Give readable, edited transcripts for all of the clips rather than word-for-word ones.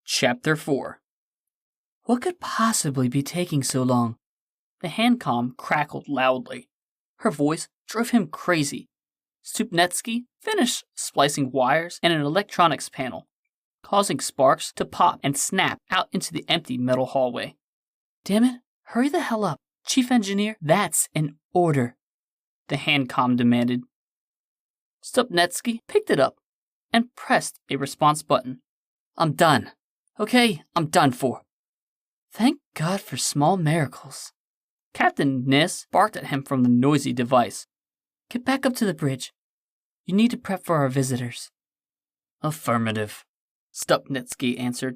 Chapter 4. What could possibly be taking so long? The handcom crackled loudly. Her voice drove him crazy. Stupnetsky finished splicing wires in an electronics panel, causing sparks to pop and snap out into the empty metal hallway. Damn it, hurry the hell up. Chief Engineer, that's an order, the handcom demanded. Stupnetsky picked it up and pressed a response button. I'm done. Okay, I'm done for. Thank God for small miracles. Captain Nis barked at him from the noisy device. Get back up to the bridge. You need to prep for our visitors. Affirmative, Stupnetsky answered.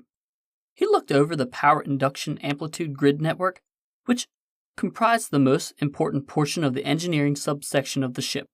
He looked over the power induction amplitude grid network, which comprised the most important portion of the engineering subsection of the ship.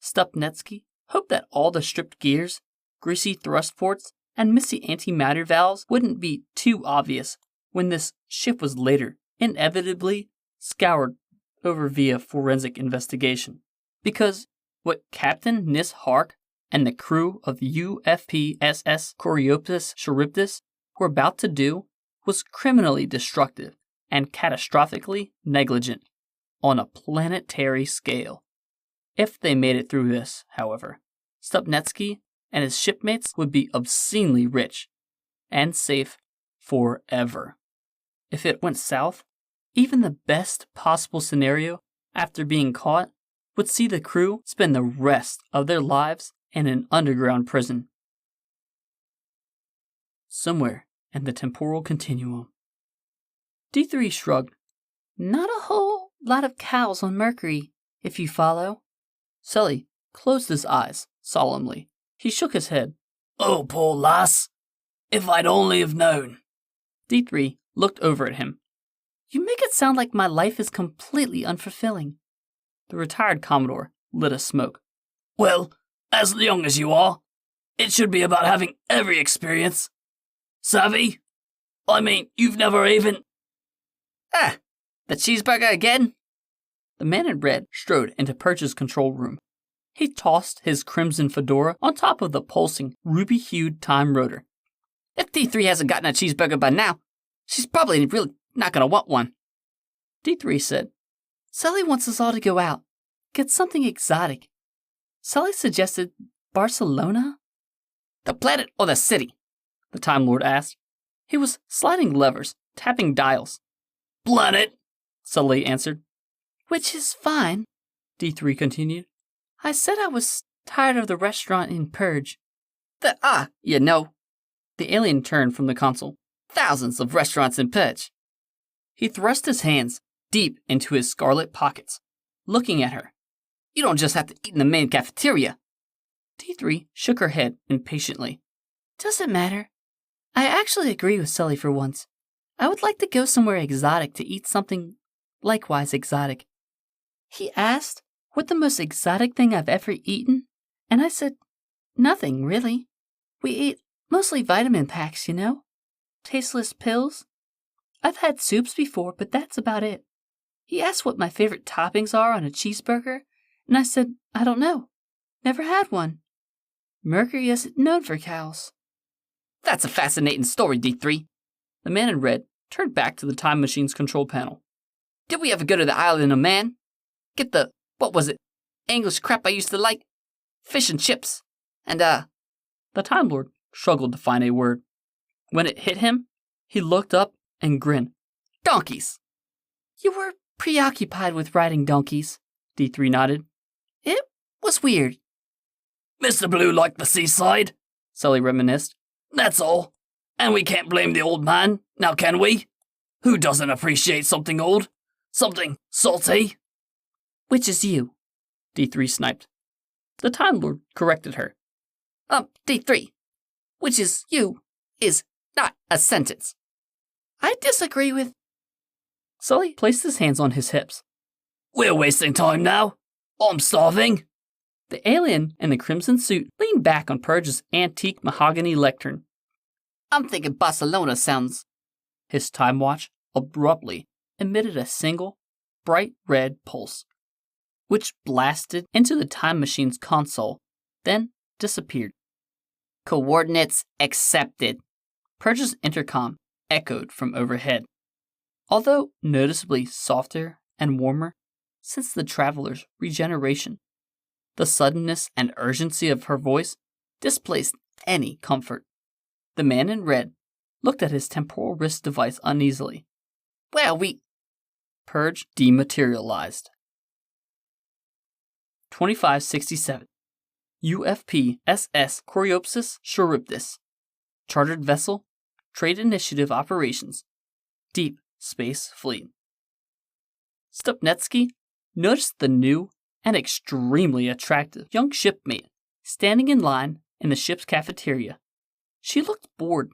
Stupnetsky hoped that all the stripped gears, greasy thrust ports, and messy antimatter valves wouldn't be too obvious when this ship was later inevitably scoured over via forensic investigation. Because what Captain Nis Hark and the crew of UFPSS Coriolis Charybdis were about to do was criminally destructive and catastrophically negligent on a planetary scale. If they made it through this, however, Stupnetsky and his shipmates would be obscenely rich and safe forever. If it went south, even the best possible scenario after being caught would see the crew spend the rest of their lives in an underground prison. Somewhere in the temporal continuum. D3 shrugged. Not a whole lot of cows on Mercury, if you follow. Sully closed his eyes solemnly. He shook his head. Oh, poor lass. If I'd only have known. D3 looked over at him. You make it sound like my life is completely unfulfilling. The retired Commodore lit a smoke. Well, as young as you are, it should be about having every experience. Savvy? I mean, you've never even... Ah, the cheeseburger again? The man in red strode into Perch's control room. He tossed his crimson fedora on top of the pulsing, ruby-hued time rotor. If D3 hasn't gotten a cheeseburger by now, she's probably really not going to want one. D3 said, Sully wants us all to go out, get something exotic. Sully suggested Barcelona? The planet or the city? The Time Lord asked. He was sliding levers, tapping dials. Planet, Sully answered. Which is fine, D3 continued. I said I was tired of the restaurant in Purge. You know. The alien turned from the console. Thousands of restaurants in Purge. He thrust his hands deep into his scarlet pockets, looking at her. You don't just have to eat in the main cafeteria. D3 shook her head impatiently. Doesn't matter. I actually agree with Sully for once. I would like to go somewhere exotic to eat something likewise exotic. He asked what the most exotic thing I've ever eaten, and I said, nothing, really. We eat mostly vitamin packs, you know? Tasteless pills. I've had soups before, but that's about it. He asked what my favorite toppings are on a cheeseburger, and I said, I don't know. Never had one. Mercury isn't known for cows. That's a fascinating story, D3. The man in red turned back to the time machine's control panel. Did we ever go to the Island of Man? Get the, what was it, English crap I used to like? Fish and chips. And, The Time Lord struggled to find a word. When it hit him, he looked up and grinned. Donkeys! You were preoccupied with riding donkeys, D3 nodded. It was weird. Mr. Blue liked the seaside, Sully reminisced. That's all. And we can't blame the old man, now can we? Who doesn't appreciate something old? Something salty? Which is you, D3 sniped. The Time Lord corrected her. D3, which is you, is not a sentence. I disagree with... Sully placed his hands on his hips. We're wasting time now. I'm starving. The alien in the crimson suit leaned back on Purge's antique mahogany lectern. I'm thinking Barcelona sounds... His time watch abruptly emitted a single, bright red pulse, which blasted into the time machine's console, then disappeared. Coordinates accepted, Purge's intercom echoed from overhead, although noticeably softer and warmer since the traveler's regeneration. The suddenness and urgency of her voice displaced any comfort. The man in red looked at his temporal wrist device uneasily. Well, Purge dematerialized. 2567. UFP SS Coreopsis Charybdis. Chartered Vessel, Trade Initiative Operations, Deep Space Fleet. Stupnetsky noticed the new and extremely attractive young shipmate standing in line in the ship's cafeteria. She looked bored.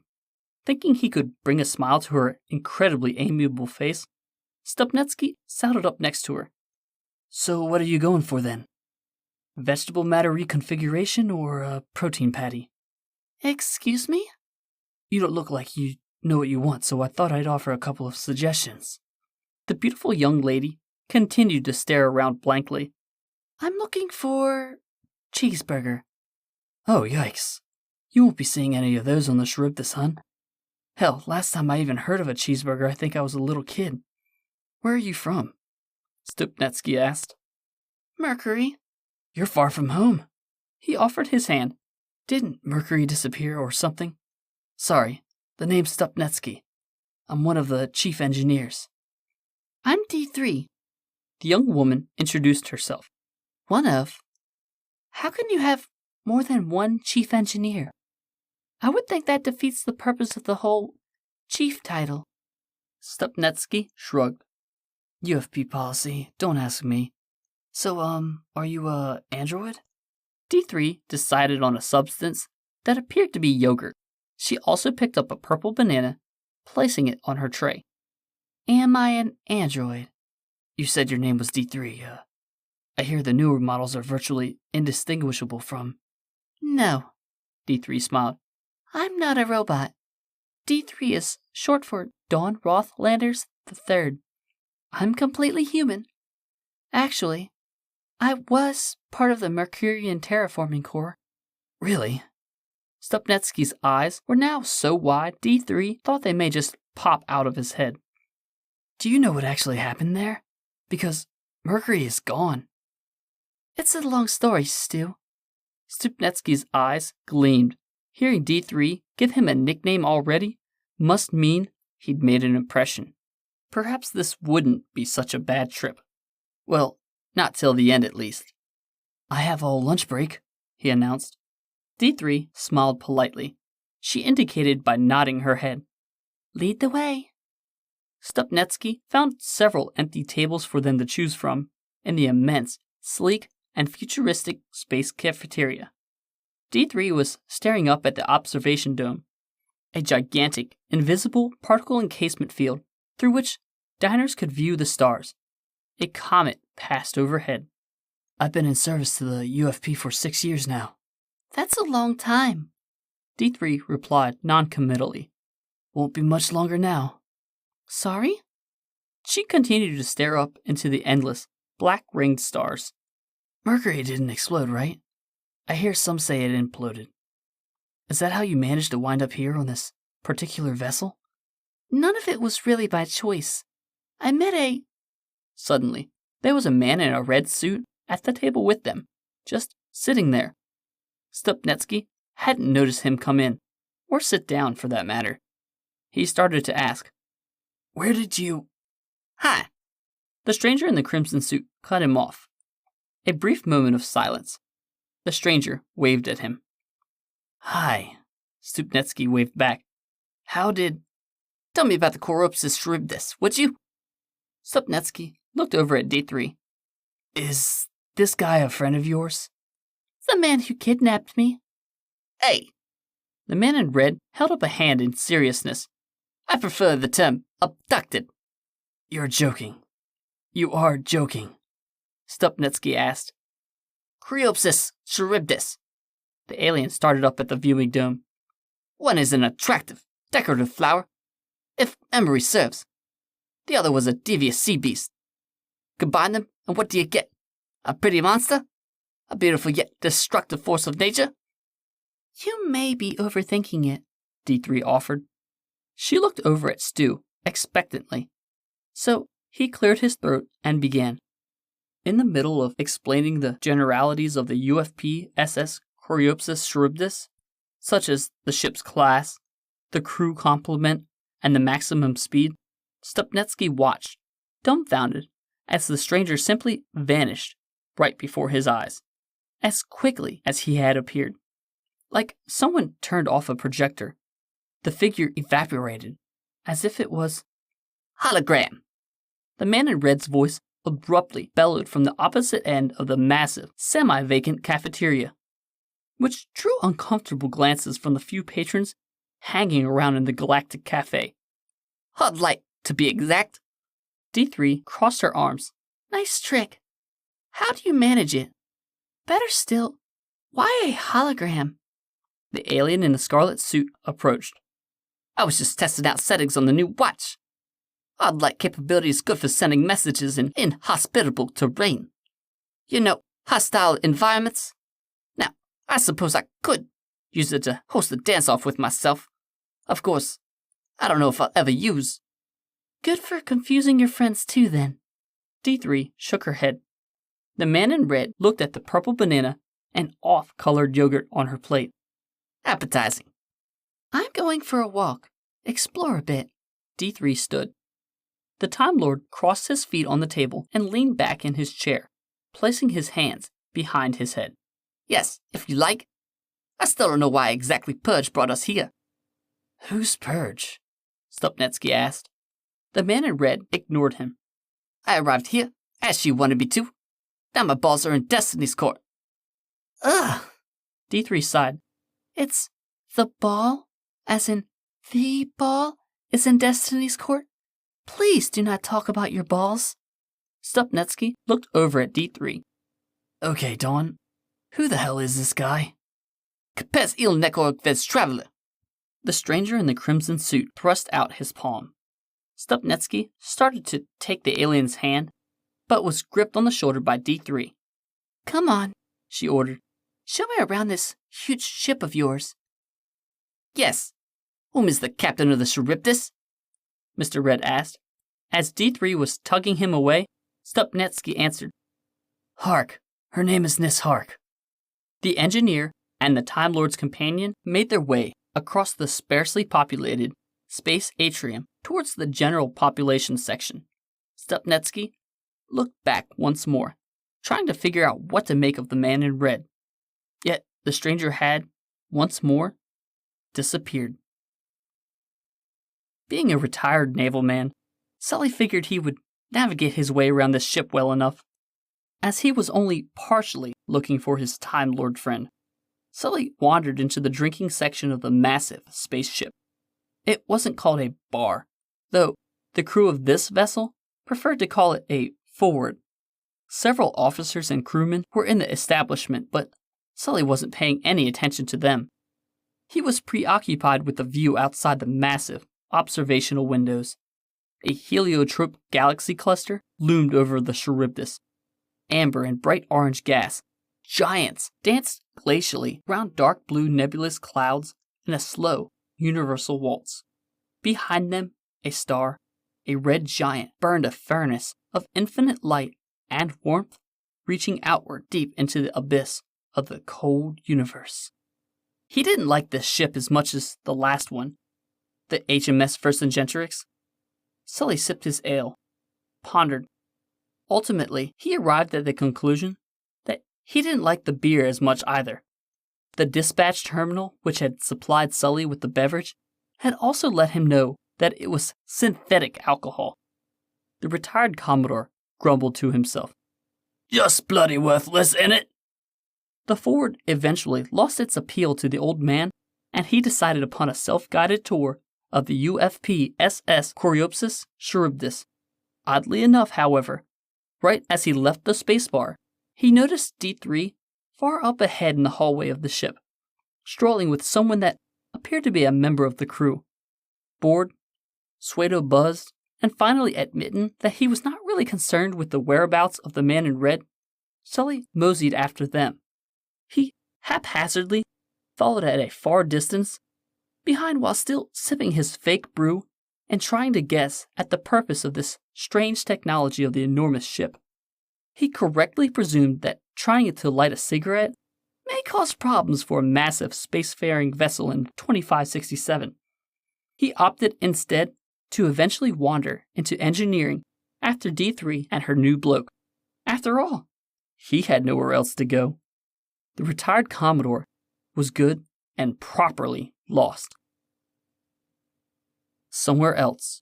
Thinking he could bring a smile to her incredibly amiable face, Stupnetsky sidled up next to her. So what are you going for then? Vegetable matter reconfiguration or a protein patty? Excuse me? You don't look like you know what you want, so I thought I'd offer a couple of suggestions. The beautiful young lady continued to stare around blankly. I'm looking for cheeseburger. Oh, yikes. You won't be seeing any of those on the Charybdis, hun. Hell, last time I even heard of a cheeseburger, I think I was a little kid. Where are you from? Stupnetsky asked. Mercury. You're far from home. He offered his hand. Didn't Mercury disappear or something? Sorry, the name's Stupnetsky. I'm one of the chief engineers. I'm D3. The young woman introduced herself. One of? How can you have more than one chief engineer? I would think that defeats the purpose of the whole chief title. Stupnetsky shrugged. UFP policy, don't ask me. So, are you a android? D3 decided on a substance that appeared to be yogurt. She also picked up a purple banana, placing it on her tray. Am I an android? You said your name was D3. I hear the newer models are virtually indistinguishable from... No, D3 smiled. I'm not a robot. D3 is short for Dawn Rothlanders III. I'm completely human. Actually, I was part of the Mercurian Terraforming Corps. Really? Stupnetsky's eyes were now so wide, D3 thought they may just pop out of his head. Do you know what actually happened there? Because Mercury is gone. It's a long story, Stu. Stupnetsky's eyes gleamed. Hearing D3 give him a nickname already must mean he'd made an impression. Perhaps this wouldn't be such a bad trip. Well, not till the end at least. I have a lunch break, he announced. D3 smiled politely. She indicated by nodding her head. Lead the way. Stupnetsky found several empty tables for them to choose from in the immense, sleek, and futuristic space cafeteria. D3 was staring up at the observation dome, a gigantic, invisible particle encasement field through which diners could view the stars. A comet passed overhead. I've been in service to the UFP for 6 years now. That's a long time, D3 replied noncommittally. Won't be much longer now. Sorry? She continued to stare up into the endless, black-ringed stars. Mercury didn't explode, right? I hear some say it imploded. Is that how you managed to wind up here on this particular vessel? None of it was really by choice. I met a... Suddenly, there was a man in a red suit at the table with them, just sitting there. Stupnetsky hadn't noticed him come in, or sit down for that matter. He started to ask, Where did you... Hi! The stranger in the crimson suit cut him off. A brief moment of silence. The stranger waved at him. Hi, Stupnetsky waved back. How did... Tell me about the Coreopsis Charybdis, would you? Stupnetsky looked over at D3. Is this guy a friend of yours? The man who kidnapped me. Hey! The man in red held up a hand in seriousness. I prefer the term abducted. You're joking. You are joking, Stupnetsky asked. Coreopsis Charybdis. The alien started up at the viewing dome. One is an attractive, decorative flower, if memory serves. The other was a devious sea beast. Combine them, and what do you get? A pretty monster? A beautiful yet destructive force of nature? You may be overthinking it, D3 offered. She looked over at Stu expectantly, so he cleared his throat and began. In the middle of explaining the generalities of the UFP SS Coreopsis Charybdis, such as the ship's class, the crew complement, and the maximum speed, Stupnetsky watched, dumbfounded, as the stranger simply vanished right before his eyes, as quickly as he had appeared. Like someone turned off a projector, the figure evaporated, as if it was hologram. The man in red's voice abruptly bellowed from the opposite end of the massive, semi-vacant cafeteria, which drew uncomfortable glances from the few patrons hanging around in the Galactic Cafe. Hot light, to be exact. D3 crossed her arms. Nice trick. How do you manage it? Better still, why a hologram? The alien in the scarlet suit approached. I was just testing out settings on the new watch. Odd light capability is good for sending messages in inhospitable terrain. You know, hostile environments. Now, I suppose I could use it to host a dance-off with myself. Of course, I don't know if I'll ever use. Good for confusing your friends too, then. D3 shook her head. The man in red looked at the purple banana and off-colored yogurt on her plate. Appetizing. I'm going for a walk. Explore a bit. D3 stood. The Time Lord crossed his feet on the table and leaned back in his chair, placing his hands behind his head. Yes, if you like. I still don't know why exactly Purge brought us here. Who's Purge? Stupnetsky asked. The man in red ignored him. I arrived here, as she wanted me to. Now my balls are in Destiny's court. Ugh. D3 sighed. It's the ball, as in the ball, is in Destiny's court? Please do not talk about your balls. Stupnetsky looked over at D3. Okay, Dawn. Who the hell is this guy? Kapez il Nekorokvez Traveler. The stranger in the crimson suit thrust out his palm. Stupnetsky started to take the alien's hand, but was gripped on the shoulder by D3. Come on, she ordered. Show me around this huge ship of yours. Yes. Whom is the captain of the Charybdis? Mr. Red asked. As D3 was tugging him away, Stupnetsky answered. Hark. Her name is Nis Hark. The engineer and the Time Lord's companion made their way across the sparsely populated space atrium towards the general population section. Stupnetsky looked back once more, trying to figure out what to make of the man in red. Yet the stranger had, once more, disappeared. Being a retired naval man, Sully figured he would navigate his way around this ship well enough. As he was only partially looking for his Time Lord friend, Sully wandered into the drinking section of the massive spaceship. It wasn't called a bar, though the crew of this vessel preferred to call it a forward. Several officers and crewmen were in the establishment, but Sully wasn't paying any attention to them. He was preoccupied with the view outside the massive observational windows. A heliotrope galaxy cluster loomed over the Charybdis. Amber and bright orange gas, giants, danced glacially round dark blue nebulous clouds in a slow, universal waltz. Behind them, a star, a red giant, burned a furnace of infinite light and warmth, reaching outward deep into the abyss of the cold universe. He didn't like this ship as much as the last one, the HMS Vercingetorix. Sully sipped his ale, pondered. Ultimately, he arrived at the conclusion that he didn't like the beer as much either. The dispatch terminal, which had supplied Sully with the beverage, had also let him know that it was synthetic alcohol. The retired Commodore grumbled to himself. Just bloody worthless, ain't it? The Ford eventually lost its appeal to the old man, and he decided upon a self-guided tour of the UFP SS Coreopsis Charybdis. Oddly enough, however, right as he left the spacebar, he noticed D3 far up ahead in the hallway of the ship, strolling with someone that appeared to be a member of the crew. Bored, Suedo buzzed, and finally admitting that he was not really concerned with the whereabouts of the man in red, Sully moseyed after them. He haphazardly followed at a far distance, behind while still sipping his fake brew and trying to guess at the purpose of this strange technology of the enormous ship. He correctly presumed that trying to light a cigarette may cause problems for a massive spacefaring vessel in 2567. He opted instead to eventually wander into engineering after D3 and her new bloke. After all, he had nowhere else to go. The retired Commodore was good and properly lost. Somewhere else,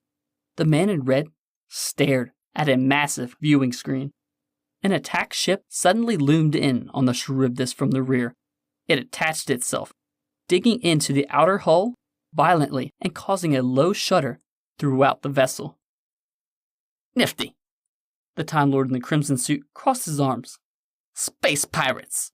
the man in red stared at a massive viewing screen. An attack ship suddenly loomed in on the Charybdis from the rear. It attached itself, digging into the outer hull violently and causing a low shudder throughout the vessel. Nifty. The Time Lord in the crimson suit crossed his arms. Space pirates!